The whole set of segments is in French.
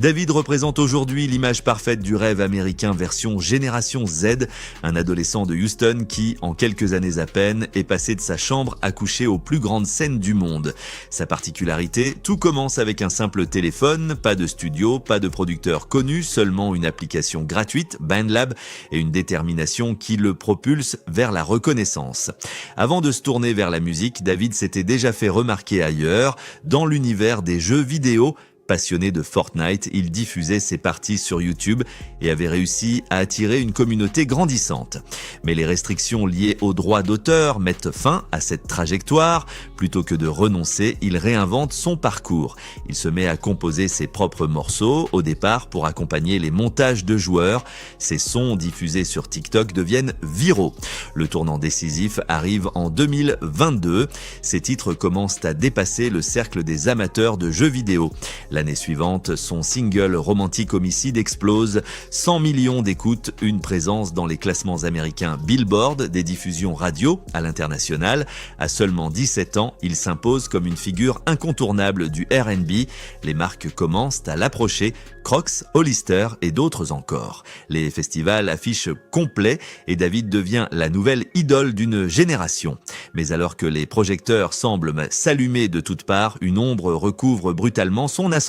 David représente aujourd'hui l'image parfaite du rêve américain version Génération Z, un adolescent de Houston qui, en quelques années à peine, est passé de sa chambre à coucher aux plus grandes scènes du monde. Sa particularité, tout commence avec un simple téléphone, pas de studio, pas de producteur connu, seulement une application gratuite, BandLab, et une détermination qui le propulse vers la reconnaissance. Avant de se tourner vers la musique, David s'était déjà fait remarquer ailleurs, dans l'univers des jeux vidéo. Passionné de Fortnite, il diffusait ses parties sur YouTube et avait réussi à attirer une communauté grandissante. Mais les restrictions liées aux droits d'auteur mettent fin à cette trajectoire. Plutôt que de renoncer, il réinvente son parcours. Il se met à composer ses propres morceaux, au départ pour accompagner les montages de joueurs. Ses sons diffusés sur TikTok deviennent viraux. Le tournant décisif arrive en 2022. Ses titres commencent à dépasser le cercle des amateurs de jeux vidéo. L'année suivante, son single Romantic Homicide explose, 100 millions d'écoutes, une présence dans les classements américains Billboard, des diffusions radio à l'international. À seulement 17 ans, il s'impose comme une figure incontournable du R&B. Les marques commencent à l'approcher, Crocs, Hollister et d'autres encore. Les festivals affichent complet et David devient la nouvelle idole d'une génération. Mais alors que les projecteurs semblent s'allumer de toutes parts, une ombre recouvre brutalement son ascension.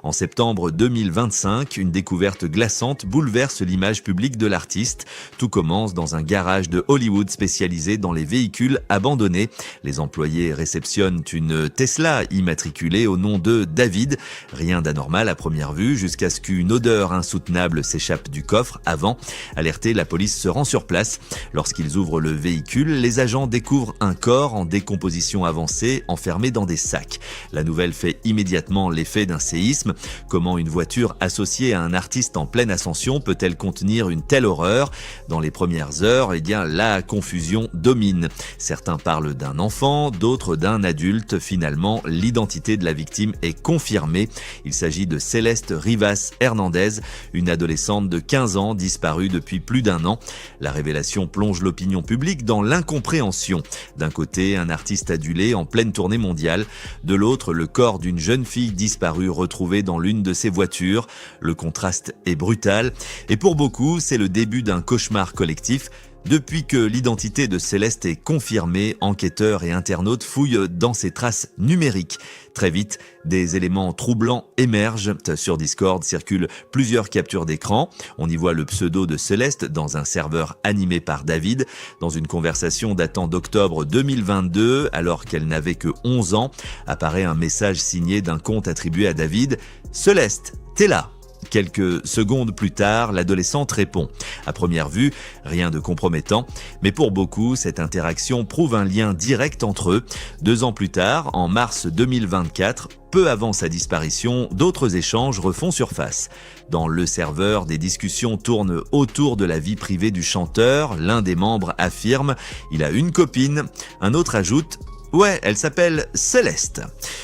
En septembre 2025, une découverte glaçante bouleverse l'image publique de l'artiste. Tout commence dans un garage de Hollywood spécialisé dans les véhicules abandonnés. Les employés réceptionnent une Tesla immatriculée au nom de David. Rien d'anormal à première vue, jusqu'à ce qu'une odeur insoutenable s'échappe du coffre. Avant, alerté, la police se rend sur place. Lorsqu'ils ouvrent le véhicule, les agents découvrent un corps en décomposition avancée, enfermé dans des sacs. La nouvelle fait immédiatement l'effet d'un séisme. Comment une voiture associée à un artiste en pleine ascension peut-elle contenir une telle horreur? Dans les premières heures, la confusion domine. Certains parlent d'un enfant, d'autres d'un adulte. Finalement, l'identité de la victime est confirmée. Il s'agit de Céleste Rivas Hernandez, une adolescente de 15 ans disparue depuis plus d'un an. La révélation plonge l'opinion publique dans l'incompréhension. D'un côté, un artiste adulé en pleine tournée mondiale. De l'autre, le corps d'une jeune fille disparue retrouvée dans l'une de ses voitures. Le contraste est brutal. Et pour beaucoup, c'est le début d'un cauchemar collectif. Depuis que l'identité de Céleste est confirmée, enquêteurs et internautes fouillent dans ses traces numériques. Très vite, des éléments troublants émergent. Sur Discord circulent plusieurs captures d'écran. On y voit le pseudo de Céleste dans un serveur animé par David. Dans une conversation datant d'octobre 2022, alors qu'elle n'avait que 11 ans, apparaît un message signé d'un compte attribué à David. « Céleste, t'es là !» Quelques secondes plus tard, l'adolescente répond. À première vue, rien de compromettant, mais pour beaucoup, cette interaction prouve un lien direct entre eux. 2 ans plus tard, en mars 2024, peu avant sa disparition, d'autres échanges refont surface. Dans le serveur, des discussions tournent autour de la vie privée du chanteur. L'un des membres affirme « Il a une copine », un autre ajoute « Ouais, elle s'appelle Céleste ».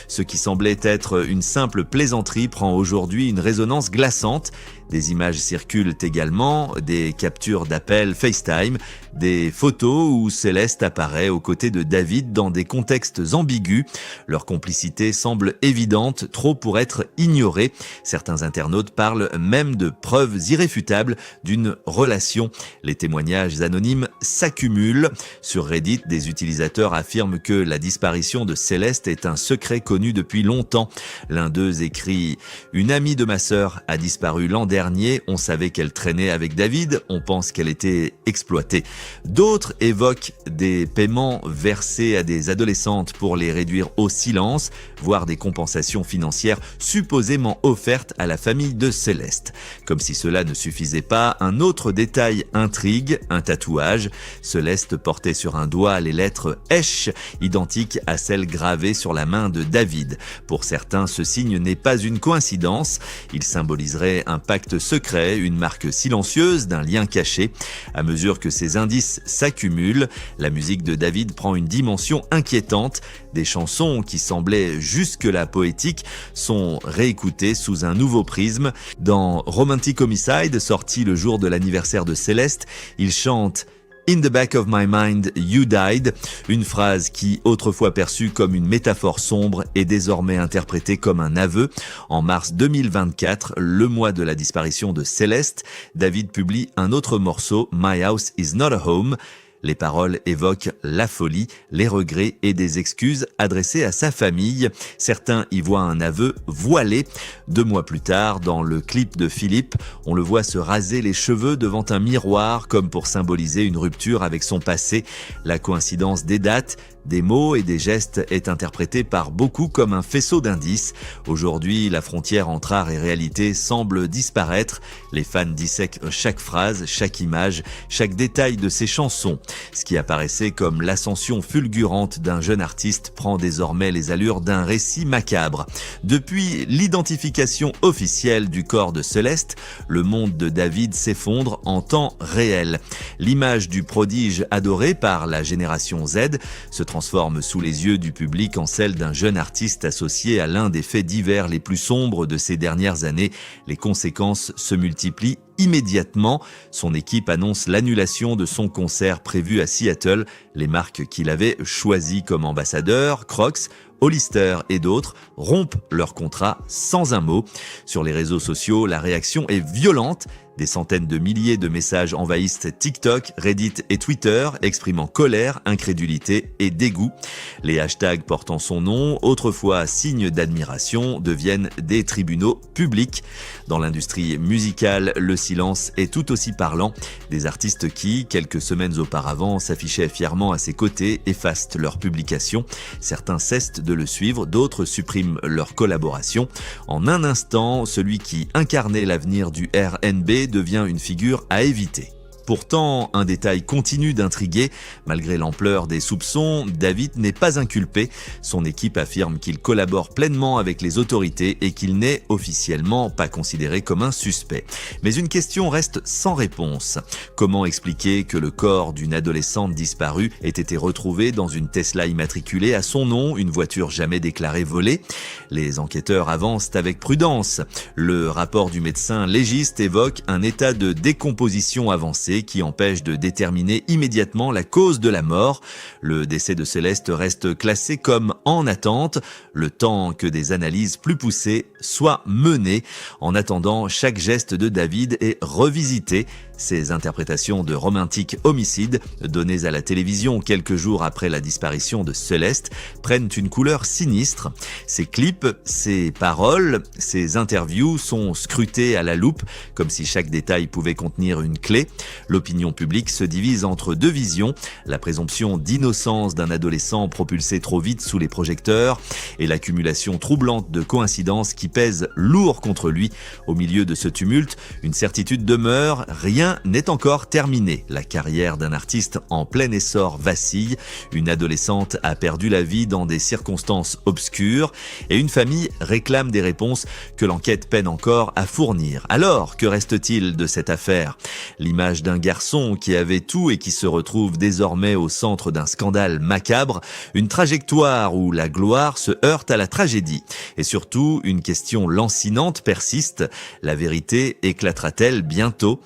Ce qui semblait être une simple plaisanterie prend aujourd'hui une résonance glaçante. Des images circulent également, des captures d'appels FaceTime, des photos où Céleste apparaît aux côtés de David dans des contextes ambigus. Leur complicité semble évidente, trop pour être ignorée. Certains internautes parlent même de preuves irréfutables d'une relation. Les témoignages anonymes s'accumulent. Sur Reddit, des utilisateurs affirment que la disparition de Céleste est un secret connu depuis longtemps. L'un d'eux écrit « Une amie de ma sœur a disparu l'an dernier, on savait qu'elle traînait avec David, on pense qu'elle était exploitée. » D'autres évoquent des paiements versés à des adolescentes pour les réduire au silence, voire des compensations financières supposément offertes à la famille de Céleste. Comme si cela ne suffisait pas, un autre détail intrigue, un tatouage. Céleste portait sur un doigt les lettres Esh, identiques à celles gravées sur la main de David. Pour certains, ce signe n'est pas une coïncidence. Il symboliserait un pacte secret, une marque silencieuse d'un lien caché. À mesure que ces indices s'accumulent, la musique de David prend une dimension inquiétante. Des chansons qui semblaient jusque-là poétiques sont réécoutées sous un nouveau prisme. Dans Romantic Homicide, sorti le jour de l'anniversaire de Céleste, il chante In the back of my mind, you died, une phrase qui, autrefois perçue comme une métaphore sombre, est désormais interprétée comme un aveu. En mars 2024, le mois de la disparition de Céleste, David publie un autre morceau, My House is Not a Home. Les paroles évoquent la folie, les regrets et des excuses adressées à sa famille. Certains y voient un aveu voilé. 2 mois plus tard, dans le clip de Philippe, on le voit se raser les cheveux devant un miroir comme pour symboliser une rupture avec son passé. La coïncidence des dates, des mots et des gestes est interprétée par beaucoup comme un faisceau d'indices. Aujourd'hui, la frontière entre art et réalité semble disparaître. Les fans dissèquent chaque phrase, chaque image, chaque détail de ses chansons. Ce qui apparaissait comme l'ascension fulgurante d'un jeune artiste prend désormais les allures d'un récit macabre. Depuis l'identification officielle du corps de Céleste, le monde de David s'effondre en temps réel. L'image du prodige adoré par la génération Z se transforme sous les yeux du public en celle d'un jeune artiste associé à l'un des faits divers les plus sombres de ces dernières années. Les conséquences se multiplient immédiatement. Son équipe annonce l'annulation de son concert prévu à Seattle. Les marques qu'il avait choisies comme ambassadeurs, Crocs, Hollister et d'autres, rompent leur contrat sans un mot. Sur les réseaux sociaux, la réaction est violente. Des centaines de milliers de messages envahissent TikTok, Reddit et Twitter, exprimant colère, incrédulité et dégoût. Les hashtags portant son nom, autrefois signes d'admiration, deviennent des tribunaux publics. Dans l'industrie musicale, le silence est tout aussi parlant. Des artistes qui, quelques semaines auparavant, s'affichaient fièrement à ses côtés, effacent leurs publications. Certains cessent de le suivre, d'autres suppriment leur collaboration. En un instant, celui qui incarnait l'avenir du R&B devient une figure à éviter. Pourtant, un détail continue d'intriguer. Malgré l'ampleur des soupçons, David n'est pas inculpé. Son équipe affirme qu'il collabore pleinement avec les autorités et qu'il n'est officiellement pas considéré comme un suspect. Mais une question reste sans réponse. Comment expliquer que le corps d'une adolescente disparue ait été retrouvé dans une Tesla immatriculée à son nom, une voiture jamais déclarée volée? Les enquêteurs avancent avec prudence. Le rapport du médecin légiste évoque un état de décomposition avancé qui empêche de déterminer immédiatement la cause de la mort. Le décès de Céleste reste classé comme en attente, le temps que des analyses plus poussées soient menées. En attendant, chaque geste de David est revisité. Ces interprétations de romantique homicide, données à la télévision quelques jours après la disparition de Céleste, prennent une couleur sinistre. Ces clips, ces paroles, ces interviews sont scrutés à la loupe, comme si chaque détail pouvait contenir une clé. L'opinion publique se divise entre 2 visions, la présomption d'innocence d'un adolescent propulsé trop vite sous les projecteurs et l'accumulation troublante de coïncidences qui pèsent lourd contre lui. Au milieu de ce tumulte, une certitude demeure, rien n'est encore terminé. La carrière d'un artiste en plein essor vacille, une adolescente a perdu la vie dans des circonstances obscures et une famille réclame des réponses que l'enquête peine encore à fournir. Alors, que reste-t-il de cette affaire? L'image d'un garçon qui avait tout et qui se retrouve désormais au centre d'un scandale macabre, une trajectoire où la gloire se heurte à la tragédie. Et surtout, une question lancinante persiste, la vérité éclatera-t-elle bientôt?